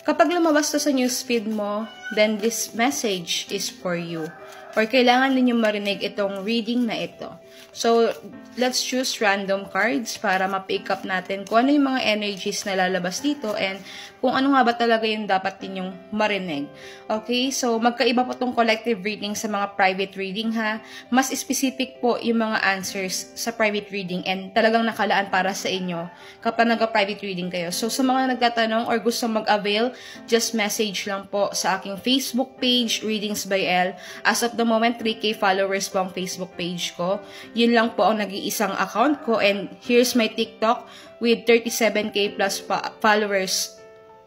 Kapag lumabas to sa newsfeed mo, then this message is for you. Or kailangan ninyong marinig itong reading na ito. So, let's choose random cards para ma-pick up natin kung ano yung mga energies na lalabas dito and kung ano nga ba talaga yung dapat ninyong marinig. Okay? So, magkaiba po itong collective reading sa mga private reading ha. Mas specific po yung mga answers sa private reading and talagang nakalaan para sa inyo kapag nag-private reading kayo. So, sa mga nagtatanong or gusto mag-avail, just message lang po sa aking Facebook page, Readings by Elle. As of the moment, 3K followers po ang Facebook page ko. Yun lang po ang nag-iisang account ko and here's my TikTok with 37K plus followers.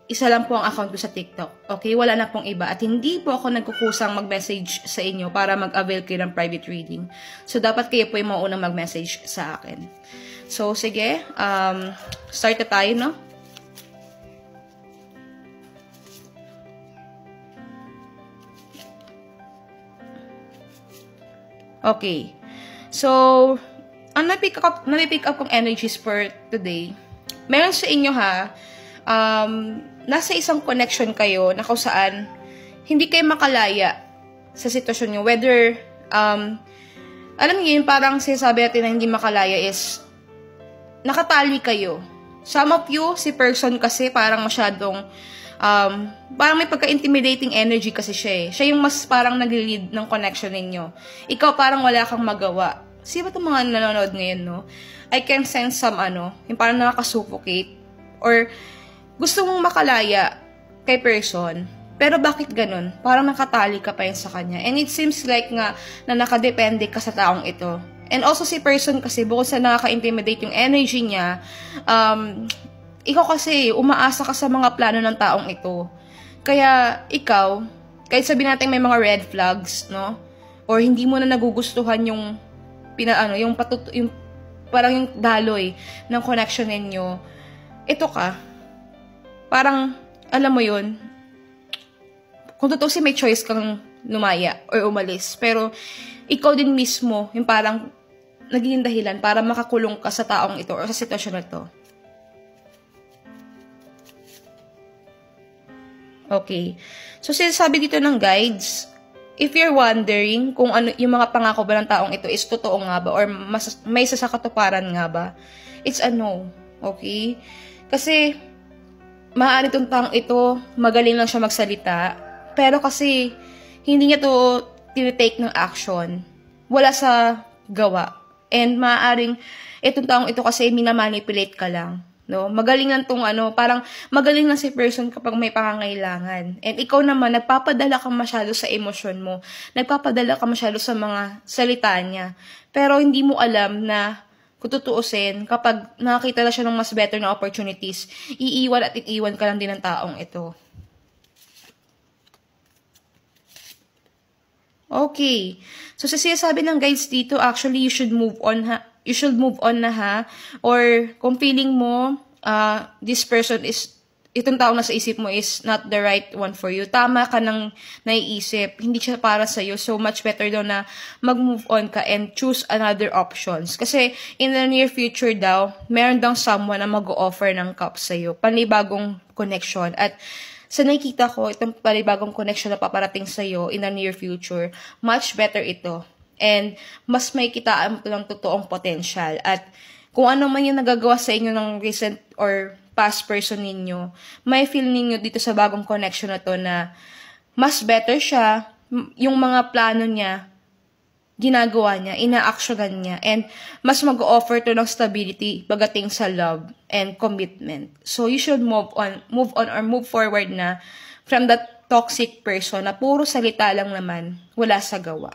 Isa lang po ang account ko sa TikTok. Okay? Wala na pong iba. At hindi po ako nagkukusang mag-message sa inyo para mag-avail kayo ng private reading. So, dapat kayo po yung maunang mag-message sa akin. So, sige. Start na tayo, no? Okay. So, ang na-pick up kong energies for today, meron sa inyo ha, nasa isang connection kayo na kung saan hindi kayo makalaya sa sitwasyon nyo. Whether, alam niyo yun, parang sinasabi natin na hindi makalaya is, nakatali kayo. Some of you, si person kasi parang masyadong, parang may pagka-intimidating energy kasi siya eh. Siya yung mas parang nag-lead ng connection ninyo. Ikaw parang wala kang magawa. Sino ba itong mga nanonood ngayon, no? I can sense some, yung parang nakasuffocate. Or, gusto mong makalaya kay person. Pero bakit ganun? Parang nakatali ka pa yun sa kanya. And it seems like nga na nakadepende ka sa taong ito. And also si person kasi, bukod sa nakaka-intimidate yung energy niya, ikaw kasi, umaasa ka sa mga plano ng taong ito. Kaya, ikaw, kahit sabihin natin may mga red flags, no? Or hindi mo na nagugustuhan yung parang yung daloy ng connection ninyo, ito ka. Parang, alam mo yun, kung totoo may choice kang lumaya or umalis. Pero, ikaw din mismo, yung parang naging dahilan para makakulong ka sa taong ito or sa sitwasyon na to. Okay. So, sinasabi dito ng guides, if you're wondering kung ano yung mga pangako ba ng taong ito is totoo nga ba or may sasakatuparan nga ba, it's a no. Okay? Kasi, maaari itong taong ito, magaling lang siya magsalita, pero kasi, hindi niya to tinitake ng action. Wala sa gawa. And maaaring, itong taong ito kasi minamanipulate ka lang. No, magaling lang tong parang magaling lang si person kapag may pangangailangan. And ikaw naman, nagpapadala ka masyado sa emosyon mo. Nagpapadala ka masyado sa mga salita niya. Pero hindi mo alam na, kung tutuusin, kapag nakakita na siya ng mas better na opportunities, iiwan at itiiwan ka lang din ng taong ito. Okay. So, sa sinasabi ng guides dito, actually, you should move on ha. You should move on na ha. Or, kung feeling mo, this person is, itong tao na sa isip mo is not the right one for you. Tama ka nang naiisip. Hindi siya para sa'yo. So, much better daw na mag-move on ka and choose another options. Kasi, in the near future daw, meron daw someone na mag-o-offer ng cup sa'yo. Panibagong connection. At, sa nakikita ko, itong panibagong connection na paparating sa'yo in the near future, much better ito. And, mas may kitaan mo ng totoong potential. At, kung ano man yung nagagawa sa inyo ng recent or past person ninyo, may feel ninyo dito sa bagong connection na to na mas better siya, yung mga plano niya, ginagawa niya, ina-actionan niya, and mas mag-offer to ng stability pagdating sa love and commitment. So, you should move on or move forward na from that toxic person na puro salita lang naman, wala sa gawa.